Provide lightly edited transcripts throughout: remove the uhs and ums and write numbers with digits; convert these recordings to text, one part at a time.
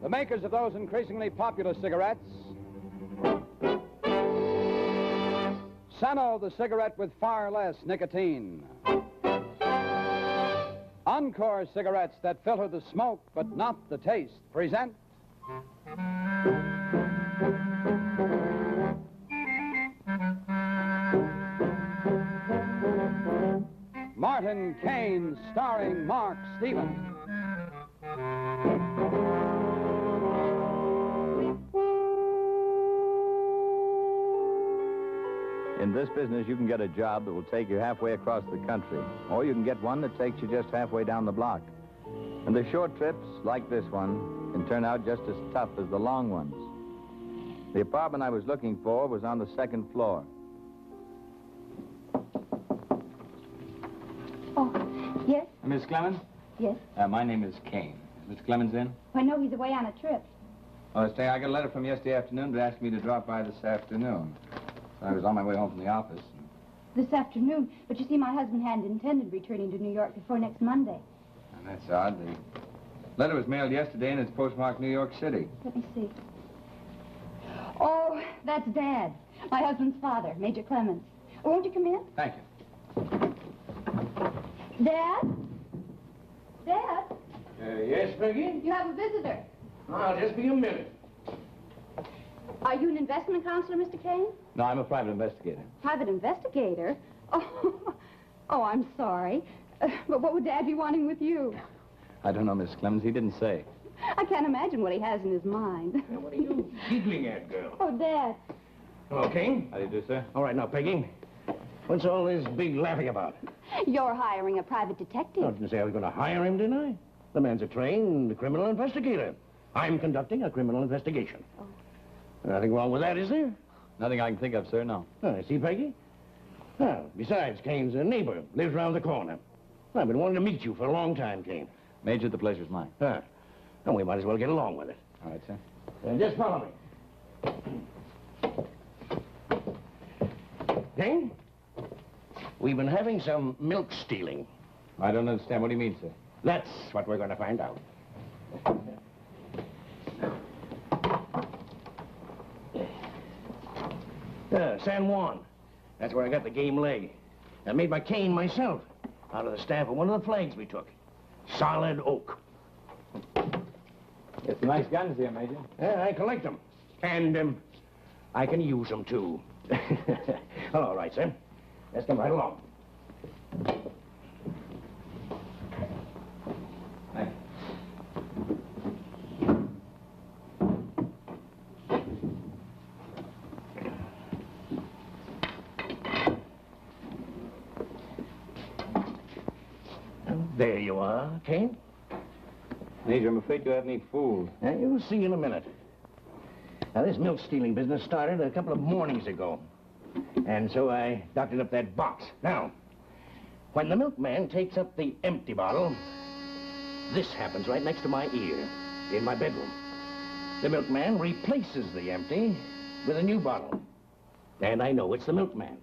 The makers of those increasingly popular cigarettes, Sano, the cigarette with far less nicotine. Encore cigarettes that filter the smoke but not the taste present Martin Kane, starring Mark Stevens. In this business, you can get a job that will take you halfway across the country, or you can get one that takes you just halfway down the block. And the short trips, like this one, can turn out just as tough as the long ones. The apartment I was looking for was on the second floor. Oh, yes? Miss Clemens? Yes? My name is Kane. Is Mr. Clemens in? I know he's away on a trip. Oh, I got a letter from yesterday afternoon that asked me to drop by this afternoon. I was on my way home from the office. This afternoon? But you see, my husband hadn't intended returning to New York before next Monday. And that's odd. The letter was mailed yesterday, and it's postmarked New York City. Let me see. Oh, that's Dad. My husband's father, Major Clemens. Won't you come in? Thank you. Dad? Dad? Yes, Peggy? You have a visitor. I'll just be a minute. Are you an investment counselor, Mr. Kane? No, I'm a private investigator. Private investigator? Oh, oh, I'm sorry. But what would Dad be wanting with you? I don't know, Miss Clemens. He didn't say. I can't imagine what he has in his mind. What are you giggling at, girl? Oh, Dad. Hello, King. How do you do, sir? All right, now, Peggy. What's all this big laughing about? You're hiring a private detective. I didn't say I was going to hire him, didn't I? The man's a trained criminal investigator. I'm conducting a criminal investigation. Oh. Nothing wrong with that, is there? Nothing I can think of, sir, no. See, Peggy? Well, besides, Kane's a neighbor, lives around the corner. I've been wanting to meet you for a long time, Kane. Major, the pleasure's mine. And we might as well get along with it. All right, sir. Just follow me. Kane? We've been having some milk stealing. I don't understand. What do you mean, sir? That's what we're going to find out. San Juan. That's where I got the game leg. I made my cane myself out of the staff of one of the flags we took. Solid oak. It's nice guns here, Major. Yeah, I collect them. And I can use them, too. Well, all right, sir. Let's come right along. Thanks. There you are, Kane. Major, I'm afraid you have me fooled. You'll see in a minute. Now, this milk-stealing business started a couple of mornings ago. And so I doctored up that box. Now, when the milkman takes up the empty bottle, this happens right next to my ear, in my bedroom. The milkman replaces the empty with a new bottle. And I know it's the milkman.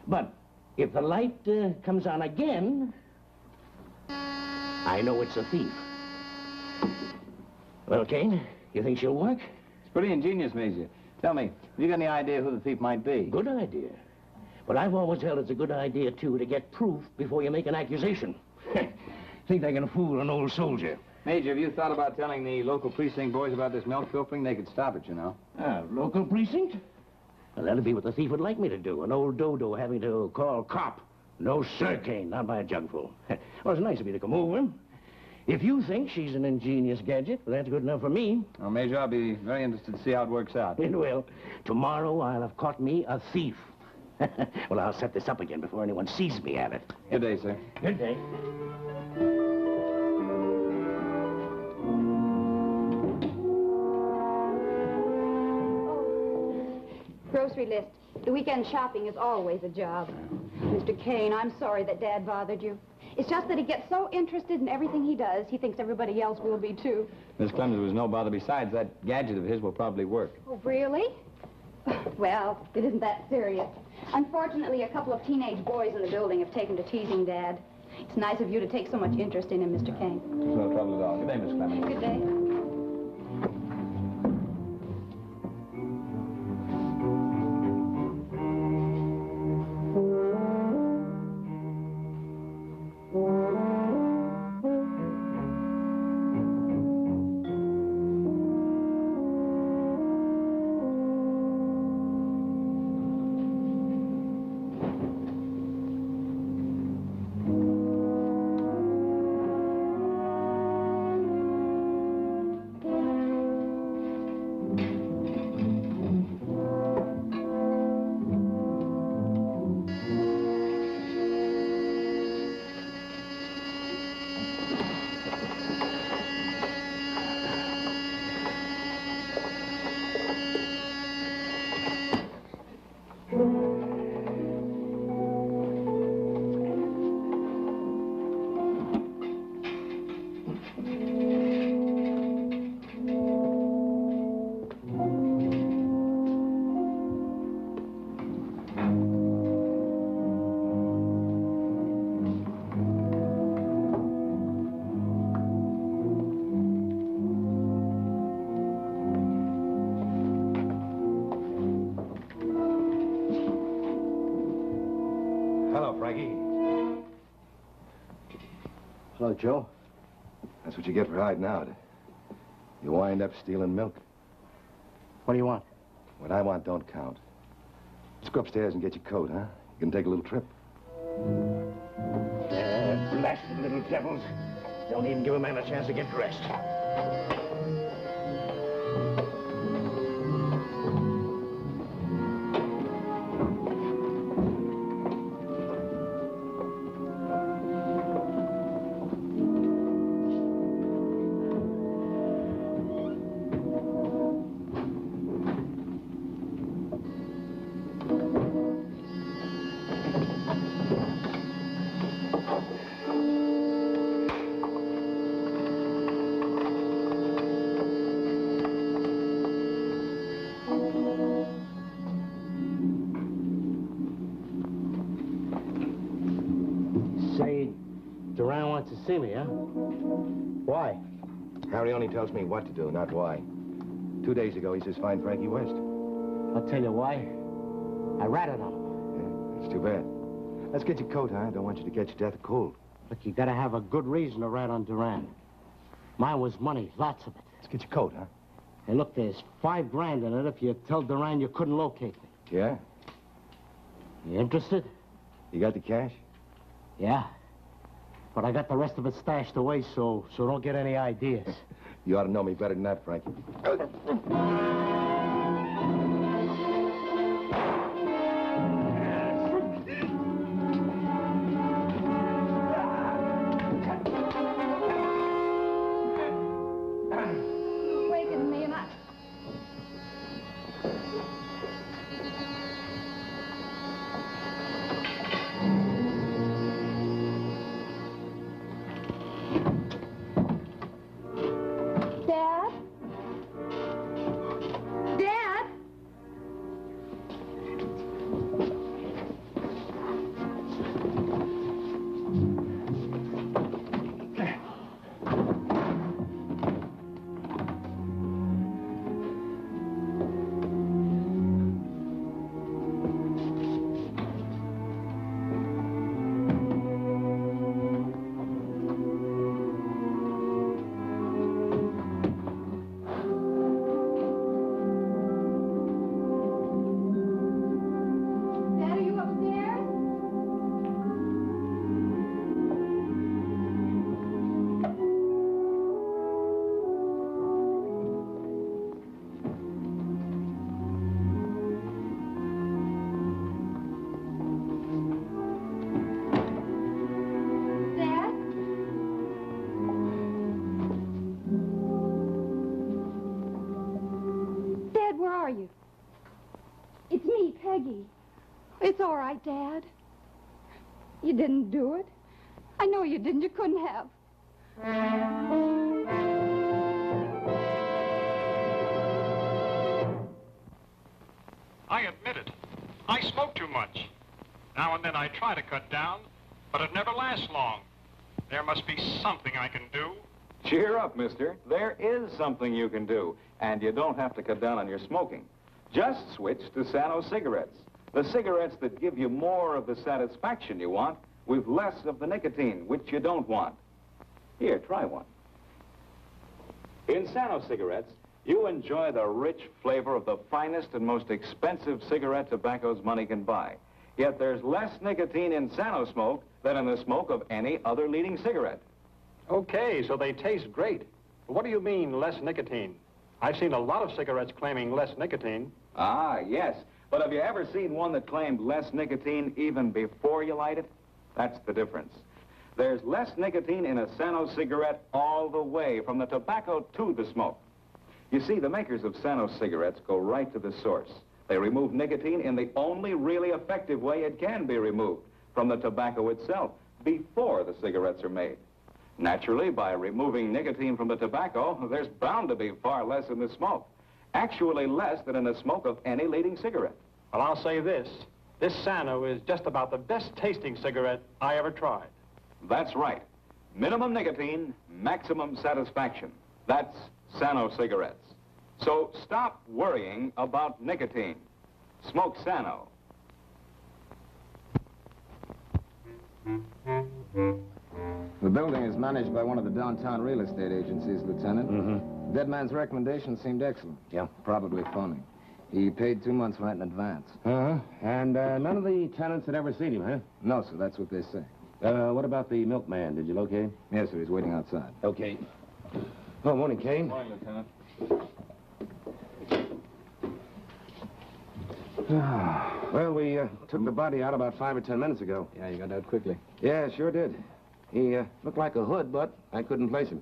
But if the light comes on again, I know it's a thief. Well, Kane, you think she'll work? It's pretty ingenious, Major. Tell me, have you got any idea who the thief might be? Good idea. But I've always held it's a good idea, too, to get proof before you make an accusation. Think they can fool an old soldier. Major, have you thought about telling the local precinct boys about this milk pilfering? They could stop it, you know. Local precinct? Well, that'll be what the thief would like me to do. An old dodo having to call cop. No, sir, Kane, not by a jugful. Well, it's nice of you to come over. If you think she's an ingenious gadget, well, that's good enough for me. Well, Major, I'll be very interested to see how it works out. It will. Tomorrow, I'll have caught me a thief. Well, I'll set this up again before anyone sees me at it. Good day, sir. Good day. Grocery list. The weekend shopping is always a job. Mr. Kane, I'm sorry that Dad bothered you. It's just that he gets so interested in everything he does, he thinks everybody else will be, too. Miss Clemens was no bother. Besides, that gadget of his will probably work. Oh, really? Well, it isn't that serious. Unfortunately, a couple of teenage boys in the building have taken to teasing Dad. It's nice of you to take so much interest in him, Mr. Kane. There's no trouble at all. Good day, Miss Clemens. Good day. Hello, Joe. That's what you get for hiding out. You wind up stealing milk. What do you want? What I want don't count. Let's go upstairs and get your coat, huh? You can take a little trip. Blasted little devils. Don't even give a man a chance to get dressed. Duran wants to see me, huh? Why? Harry only tells me what to do, not why. 2 days ago, he says find Frankie West. I'll tell you why. I ratted on him. Yeah, it's too bad. Let's get your coat, huh? I don't want you to catch your death of cold. Look, you gotta have a good reason to rat on Duran. Mine was money, lots of it. Let's get your coat, huh? Hey, look, there's $5 grand in it if you tell Duran you couldn't locate me. Yeah? You interested? You got the cash? Yeah. But I got the rest of it stashed away, so don't get any ideas. You ought to know me better than that, Frankie. Waking me and I... Dad? Dad? Dad, are you upstairs? Dad? Dad, where are you? It's me, Peggy. It's all right, Dad. You didn't do it. I know you didn't. You couldn't have. I admit it. I smoke too much. Now and then I try to cut down, but it never lasts long. There must be something I can do. Cheer up, mister. There is something you can do, and you don't have to cut down on your smoking. Just switch to Sano cigarettes. The cigarettes that give you more of the satisfaction you want with less of the nicotine, which you don't want. Here, try one. In Sano cigarettes, you enjoy the rich flavor of the finest and most expensive cigarette tobacco's money can buy. Yet there's less nicotine in Sano smoke than in the smoke of any other leading cigarette. Okay, so they taste great. But what do you mean, less nicotine? I've seen a lot of cigarettes claiming less nicotine. Ah, yes. But have you ever seen one that claimed less nicotine even before you light it? That's the difference. There's less nicotine in a Sano cigarette all the way from the tobacco to the smoke. You see, the makers of Sano cigarettes go right to the source. They remove nicotine in the only really effective way it can be removed, from the tobacco itself, before the cigarettes are made. Naturally, by removing nicotine from the tobacco, there's bound to be far less in the smoke. Actually less than in the smoke of any leading cigarette. Well, I'll say this. This Sano is just about the best tasting cigarette I ever tried. That's right. Minimum nicotine, maximum satisfaction. That's Sano cigarettes. So stop worrying about nicotine. Smoke Sano. The building is managed by one of the downtown real estate agencies, Lieutenant. Mm-hmm. Dead man's recommendation seemed excellent. Yeah. Probably phony. He paid 2 months rent in advance. Uh-huh. And none of the tenants had ever seen him, huh? No, sir, that's what they say. What about the milkman? Did you locate him? Yes, sir, he's waiting outside. Okay. Oh, morning, Kane. Morning, Lieutenant. Well, we took the body out about 5 or 10 minutes ago. Yeah, you got out quickly. Yeah, sure did. He looked like a hood, but I couldn't place him.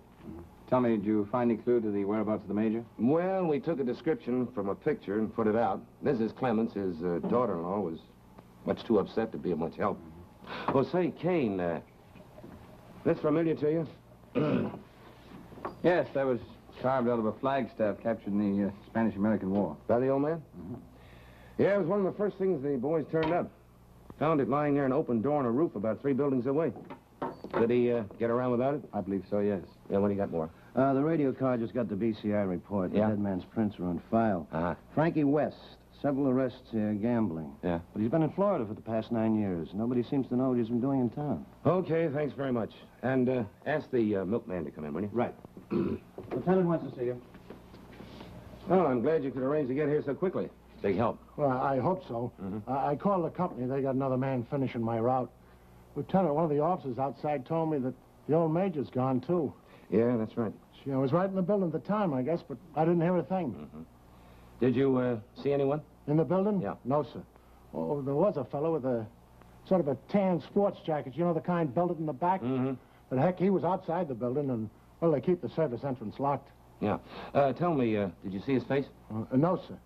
Tell me, did you find any clue to the whereabouts of the Major? Well, we took a description from a picture and put it out. Mrs. Clemens, his daughter-in-law, was much too upset to be of much help. Oh, say, Kane, this familiar to you? Yes, that was carved out of a flagstaff captured in the Spanish-American War. By the old man? Mm-hmm. Yeah, it was one of the first things the boys turned up. Found it lying near an open door on a roof about 3 buildings away. Did he get around without it? I believe so, yes. Yeah, what do you got more? The radio car just got the BCI report. Yeah? The dead man's prints are on file. Uh-huh. Frankie West, several arrests here, gambling. Yeah. But he's been in Florida for the past 9 years. Nobody seems to know what he's been doing in town. Okay, thanks very much. And ask the milkman to come in, will you? Right. Lieutenant wants to see you. Well, I'm glad you could arrange to get here so quickly. Big help. Well, I hope so. I called the company. They got another man finishing my route. Lieutenant, one of the officers outside told me that the old Major's gone, too. Yeah, that's right. She was right in the building at the time, I guess, but I didn't hear a thing. Did you see anyone? In the building? Yeah. No, sir. Oh, there was a fellow with a sort of a tan sports jacket, you know, the kind belted in the back? Mm-hmm. But heck, he was outside the building, and, well, they keep the service entrance locked. Yeah. Tell me, did you see his face? No, sir.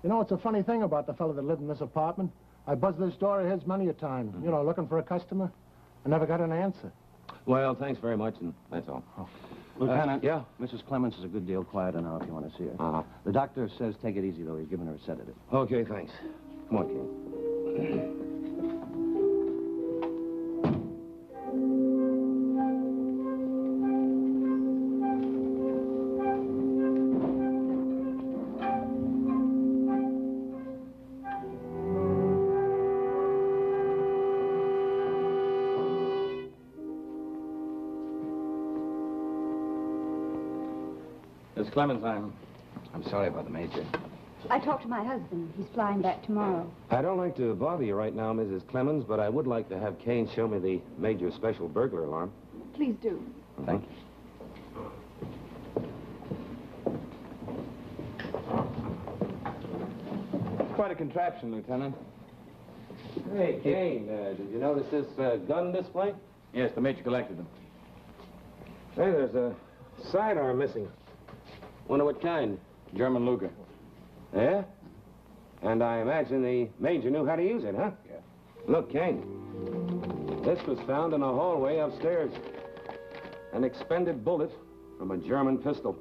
You know, it's a funny thing about the fellow that lived in this apartment. I buzzed this door of his many a time, you know, looking for a customer. I never got an answer. Well, thanks very much, and that's all. Lieutenant? Yeah? Mrs. Clemens is a good deal quieter now if you want to see her. Uh-huh. The doctor says take it easy, though. He's giving her a sedative. Okay, thanks. Come on, Kane. Miss Clemens, I'm sorry about the Major. I talked to my husband. He's flying back tomorrow. I don't like to bother you right now, Mrs. Clemens, but I would like to have Kane show me the Major special burglar alarm. Please do. Thank you. Quite a contraption, Lieutenant. Hey, Kane, did you notice this gun display? Yes, the Major collected them. Hey, there's a sidearm missing. Wonder what kind? German Luger. Yeah? And I imagine the Major knew how to use it, huh? Yeah. Look, Kane, this was found in a hallway upstairs. An expended bullet from a German pistol.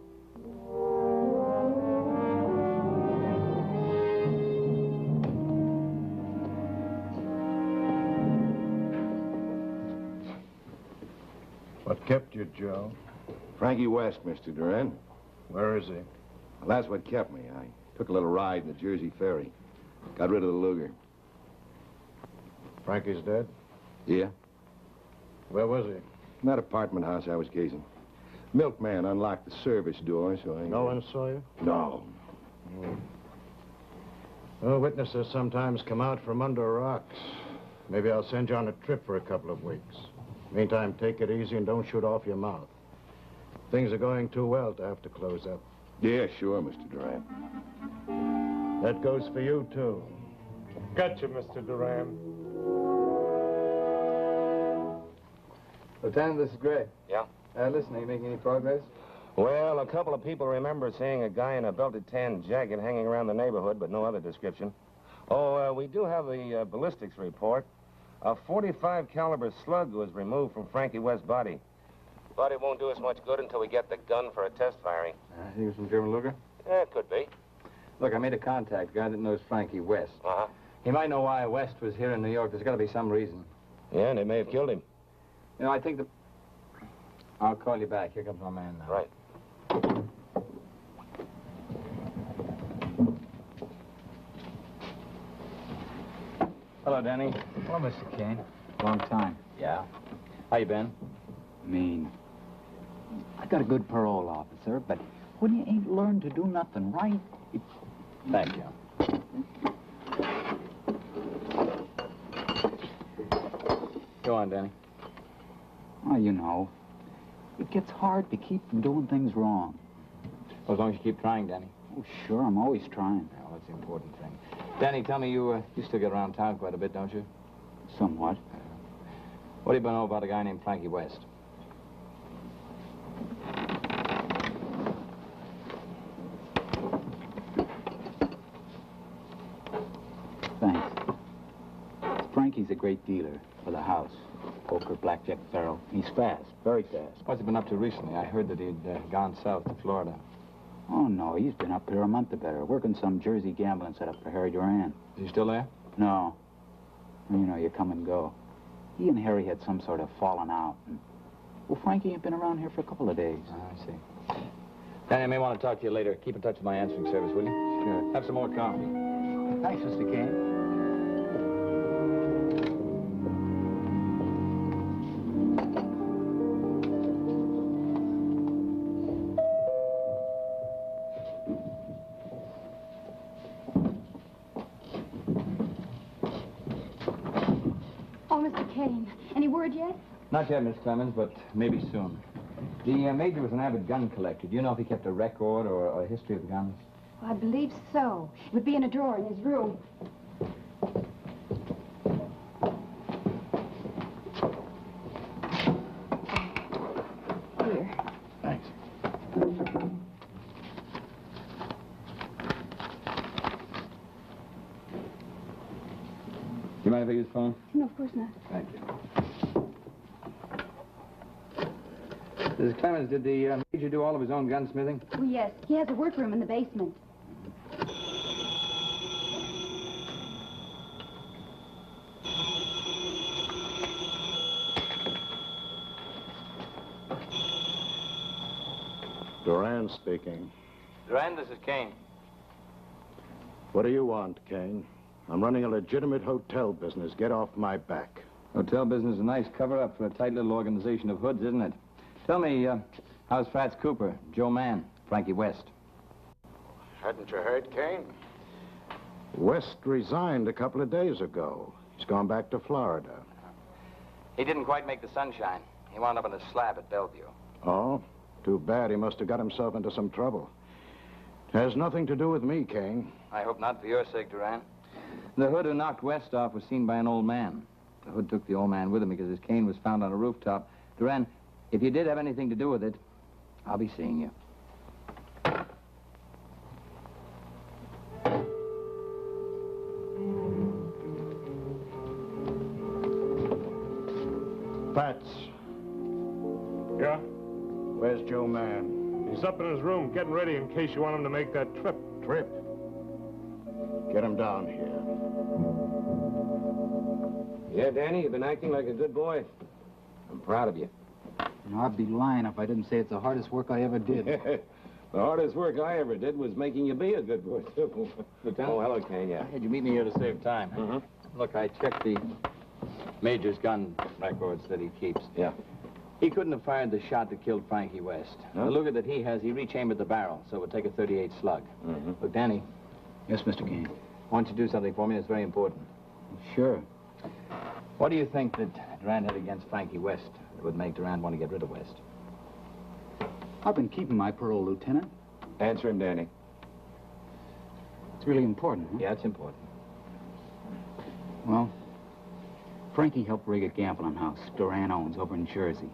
you, Joe? Frankie West, Mr. Duran. Where is he? Well, that's what kept me. I took a little ride in the Jersey ferry. Got rid of the Luger. Frankie's dead? Yeah? Where was he? In that apartment house I was casing. Milkman unlocked the service door, so I... No one saw you? No. Well, witnesses sometimes come out from under rocks. Maybe I'll send you on a trip for a couple of weeks. Meantime, take it easy and don't shoot off your mouth. Things are going too well to have to close up. Yeah, sure, Mr. Duran. That goes for you, too. Gotcha, Mr. Duran. Lieutenant, this is Gray. Yeah? Listen, are you making any progress? Well, a couple of people remember seeing a guy in a belted tan jacket hanging around the neighborhood, but no other description. Oh, we do have the ballistics report. A .45 caliber slug was removed from Frankie West's body. But it won't do us much good until we get the gun for a test firing. I think it was from German Luger. Yeah, it could be. Look, I made a contact, a guy that knows Frankie West. Uh-huh. He might know why West was here in New York. There's got to be some reason. Yeah, and they may have killed him. You know, I think I'll call you back. Here comes my man now. Right. Hello, Danny. Hello, Mr. Kane. Long time. Yeah? How you been? Mean. I got a good parole officer, but when you ain't learned to do nothing right, Thank you. Go on, Danny. well, you know, it gets hard to keep from doing things wrong. Well, as long as you keep trying, Danny. Oh, sure, I'm always trying. Well, that's the important thing. Danny, tell me, you still get around town quite a bit, don't you? Somewhat. What do you know about a guy named Frankie West? Thanks. Frankie's a great dealer for the house. Poker, blackjack, faro. He's fast, very fast. What's he been up to recently? I heard that he'd gone south to Florida. Oh, no, he's been up here a month or better, working some Jersey gambling setup for Harry Duran. Is he still there? No. You know, you come and go. He and Harry had some sort of falling out. And, well, Frankie ain't been around here for a couple of days. I see. Danny, I may want to talk to you later. Keep in touch with my answering service, will you? Sure. Have some more coffee. Thanks, Mr. Kane. Oh, Mr. Kane, any word yet? Not yet, Miss Clemens, but maybe soon. The major was an avid gun collector. Do you know if he kept a record or a history of the guns? Well, I believe so. It would be in a drawer in his room. Here. Thanks. Do you mind if I use the phone? No, of course not. Thank you. Mrs. Clemens, did the major do all of his own gunsmithing? Oh, yes. He has a workroom in the basement. Duran speaking. Duran, this is Kane. What do you want, Kane? I'm running a legitimate hotel business. Get off my back. Hotel business is a nice cover-up for a tight little organization of hoods, isn't it? Tell me, how's Fats Cooper, Joe Mann, Frankie West? Hadn't you heard, Kane? West resigned a couple of days ago. He's gone back to Florida. He didn't quite make the sunshine. He wound up in a slab at Bellevue. Oh? Too bad. He must have got himself into some trouble. Has nothing to do with me, Kane. I hope not, for your sake, Duran. The hood who knocked West off was seen by an old man. The hood took the old man with him because his cane was found on a rooftop. Duran, if you did have anything to do with it, I'll be seeing you. Fats, Yeah? where's Joe Mann? He's up in his room getting ready in case you want him to make that trip. Trip. Get him down here. Yeah, Danny, you've been acting like a good boy. I'm proud of you. You know, I'd be lying if I didn't say it's the hardest work I ever did. The hardest work I ever did was making you be a good boy, too. Lieutenant? Oh, hello, Kane, yeah. Had you meet me here to save time. Mm-hmm. Look, I checked the Major's gun records that he keeps. Yeah. He couldn't have fired the shot that killed Frankie West. Huh? The Luger that he has, he rechambered the barrel, so it would take a .38 slug. Mm-hmm. Look, Danny, Yes, Mr. Kane. I want you to do something for me that's very important. Sure. What do you think that Durand had against Frankie West that would make Durand want to get rid of West? I've been keeping my parole, Lieutenant. Answer him, Danny. It's really important, huh? Yeah, it's important. Well, Frankie helped rig a gambling house Duran owns over in Jersey.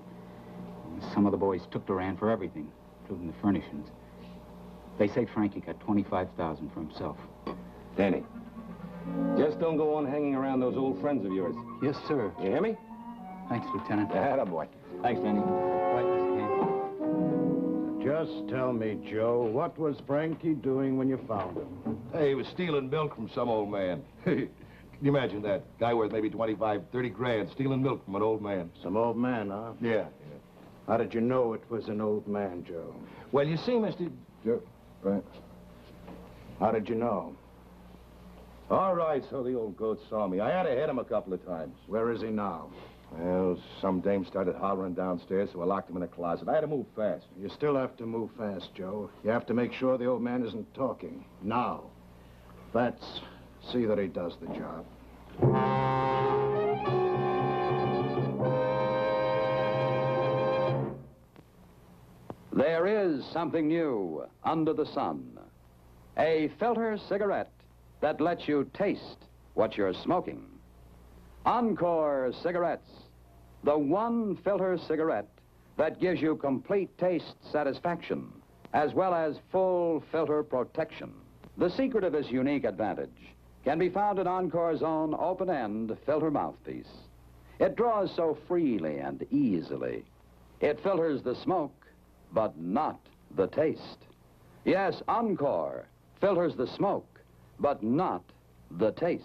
Some of the boys took Duran for everything, including the furnishings. They say Frankie got $25,000 for himself. Danny, just don't go on hanging around those old friends of yours. Yes, sir. You hear me? Thanks, Lieutenant. Attaboy. Thanks, Danny. Right, Mr. Kane. Just tell me, Joe, what was Frankie doing when you found him? Hey, he was stealing milk from some old man. Can you imagine that? Guy worth maybe 25, 30 grand, stealing milk from an old man. Some old man, huh? Yeah. How did you know it was an old man, Joe? Well, you see, Mr. Joe, right. How did you know? All right, so the old goat saw me. I had to hit him a couple of times. Where is he now? Well, some dame started hollering downstairs, so I locked him in a closet. I had to move fast. You still have to move fast, Joe. You have to make sure the old man isn't talking. Now. Let's see that he does the job. There is something new under the sun. A filter cigarette that lets you taste what you're smoking. Encore cigarettes, the one filter cigarette that gives you complete taste satisfaction, as well as full filter protection. The secret of this unique advantage can be found in Encore's own open-end filter mouthpiece. It draws so freely and easily. It filters the smoke, but not the taste. Yes, Encore filters the smoke, but not the taste.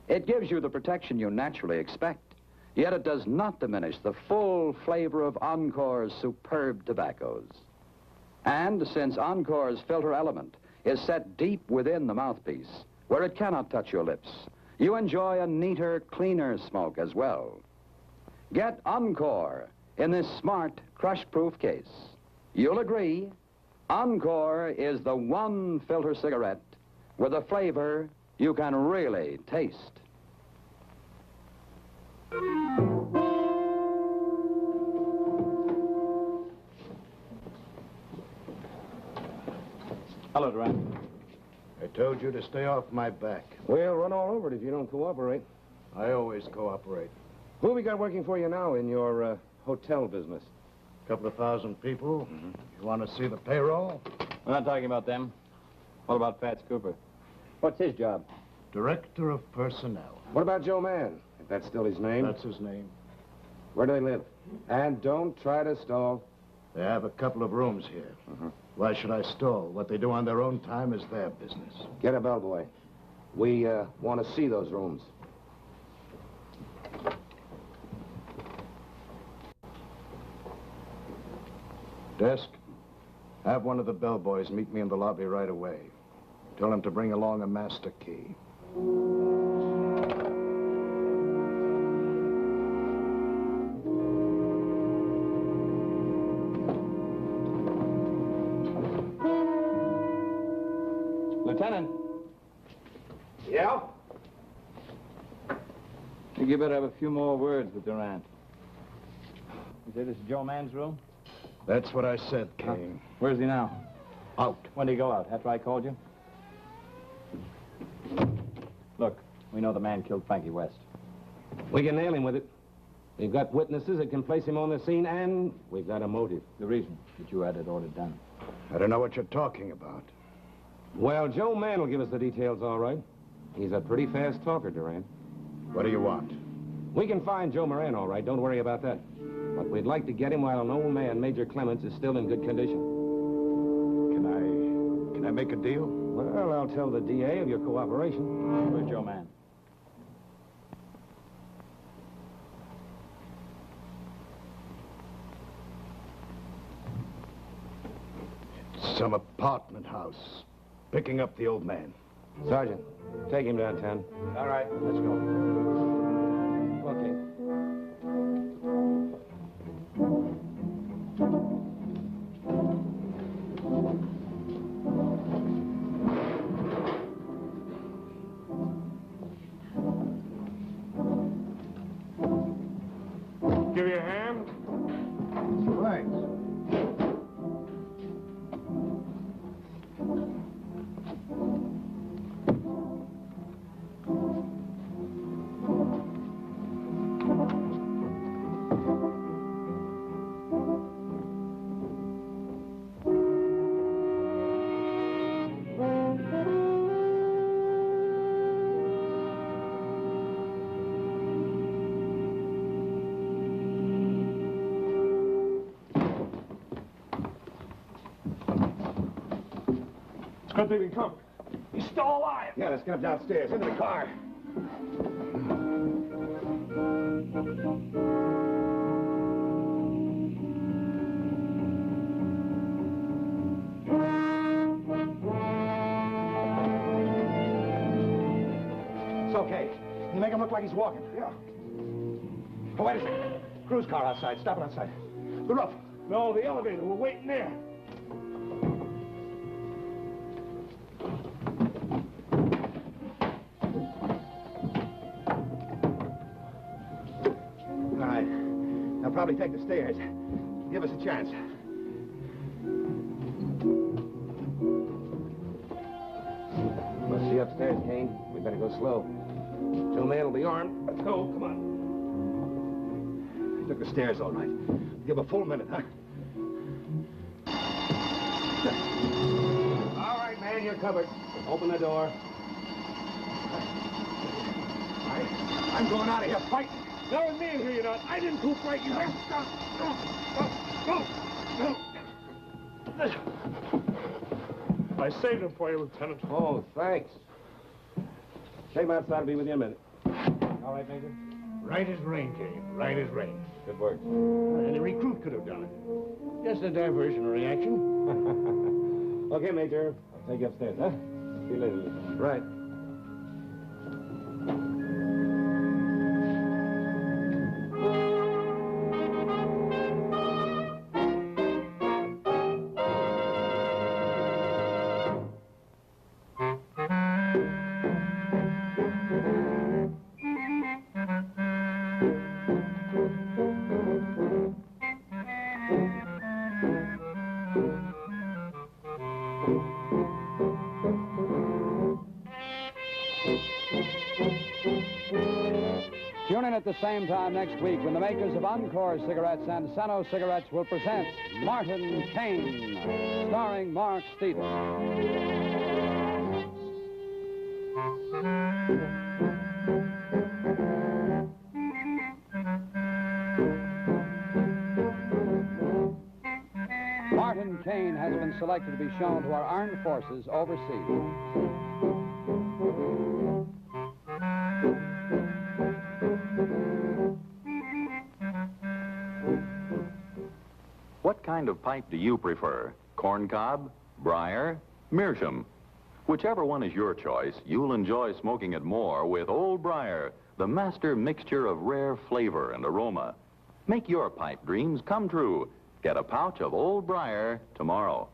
It gives you the protection you naturally expect, yet it does not diminish the full flavor of Encore's superb tobaccos. And since Encore's filter element is set deep within the mouthpiece, where it cannot touch your lips, you enjoy a neater, cleaner smoke as well. Get Encore in this smart, crush-proof case. You'll agree, Encore is the one filter cigarette with a flavor you can really taste. Hello, Durand. I told you to stay off my back. We'll run all over it if you don't cooperate. I always cooperate. Who we got working for you now in your hotel business? Couple of thousand people. You want to see the payroll? We're not talking about them. What about Fats Cooper? What's his job? Director of Personnel. What about Joe Mann, if that's still his name? That's his name. Where do they live? And don't try to stall. They have a couple of rooms here. Why should I stall? What they do on their own time is their business. Get a bellboy. We want to see those rooms. Desk, have one of the bellboys meet me in the lobby right away. Tell him to bring along a master key. Lieutenant. Yeah? I think you better have a few more words with Durand. You say this is Joe Mann's room? That's what I said, Kane. Where's he now? Out. When did he go out? After I called you? Look, we know the man killed Frankie West. We can nail him with it. We've got witnesses that can place him on the scene, and we've got a motive. The reason that you had it ordered done. I don't know what you're talking about. Well, Joe Mann will give us the details, all right. He's a pretty fast talker, Durand. What do you want? We can find Joe Moran, all right. Don't worry about that. But we'd like to get him while an old man, Major Clements, is still in good condition. Can I make a deal? Well, I'll tell the DA of your cooperation. Where's Joe Mann? Some apartment house. Picking up the old man. Sergeant, take him downtown. All right, let's go. Okay. Give you a hand? Thanks. Good thing we come. He's still alive. Yeah, let's get him downstairs, into the car. It's okay. You make him look like he's walking. Yeah. Oh, wait a second. Cruise car outside. Stop it outside. The roof. No, the elevator. We're waiting there. All right. I'll probably take the stairs. Give us a chance. Must see upstairs, Kane. We better go slow. Two men will be armed. Let's go. Come on. He took the stairs all right. Give a full minute, huh? All right, man, you're covered. Open the door. I'm going out of here fighting. No, with me in here, you're not. I didn't poop right. You I saved him for you, Lieutenant. Oh, thanks. Take him outside. I'll be with you in a minute. All right, Major? Right as rain, Kane. Right as rain. Good work. Any recruit could have done it. Just a diversionary action. Okay, Major. I'll take you upstairs, huh? See you later. Right. Tune in at the same time next week when the makers of Encore cigarettes and Sano cigarettes will present Martin Kane, starring Mark Stevens. Martin Kane has been selected to be shown to our armed forces overseas. What kind of pipe do you prefer? Corncob, briar, meerschaum? Whichever one is your choice, you'll enjoy smoking it more with Old Briar, the master mixture of rare flavor and aroma. Make your pipe dreams come true. Get a pouch of Old Briar tomorrow.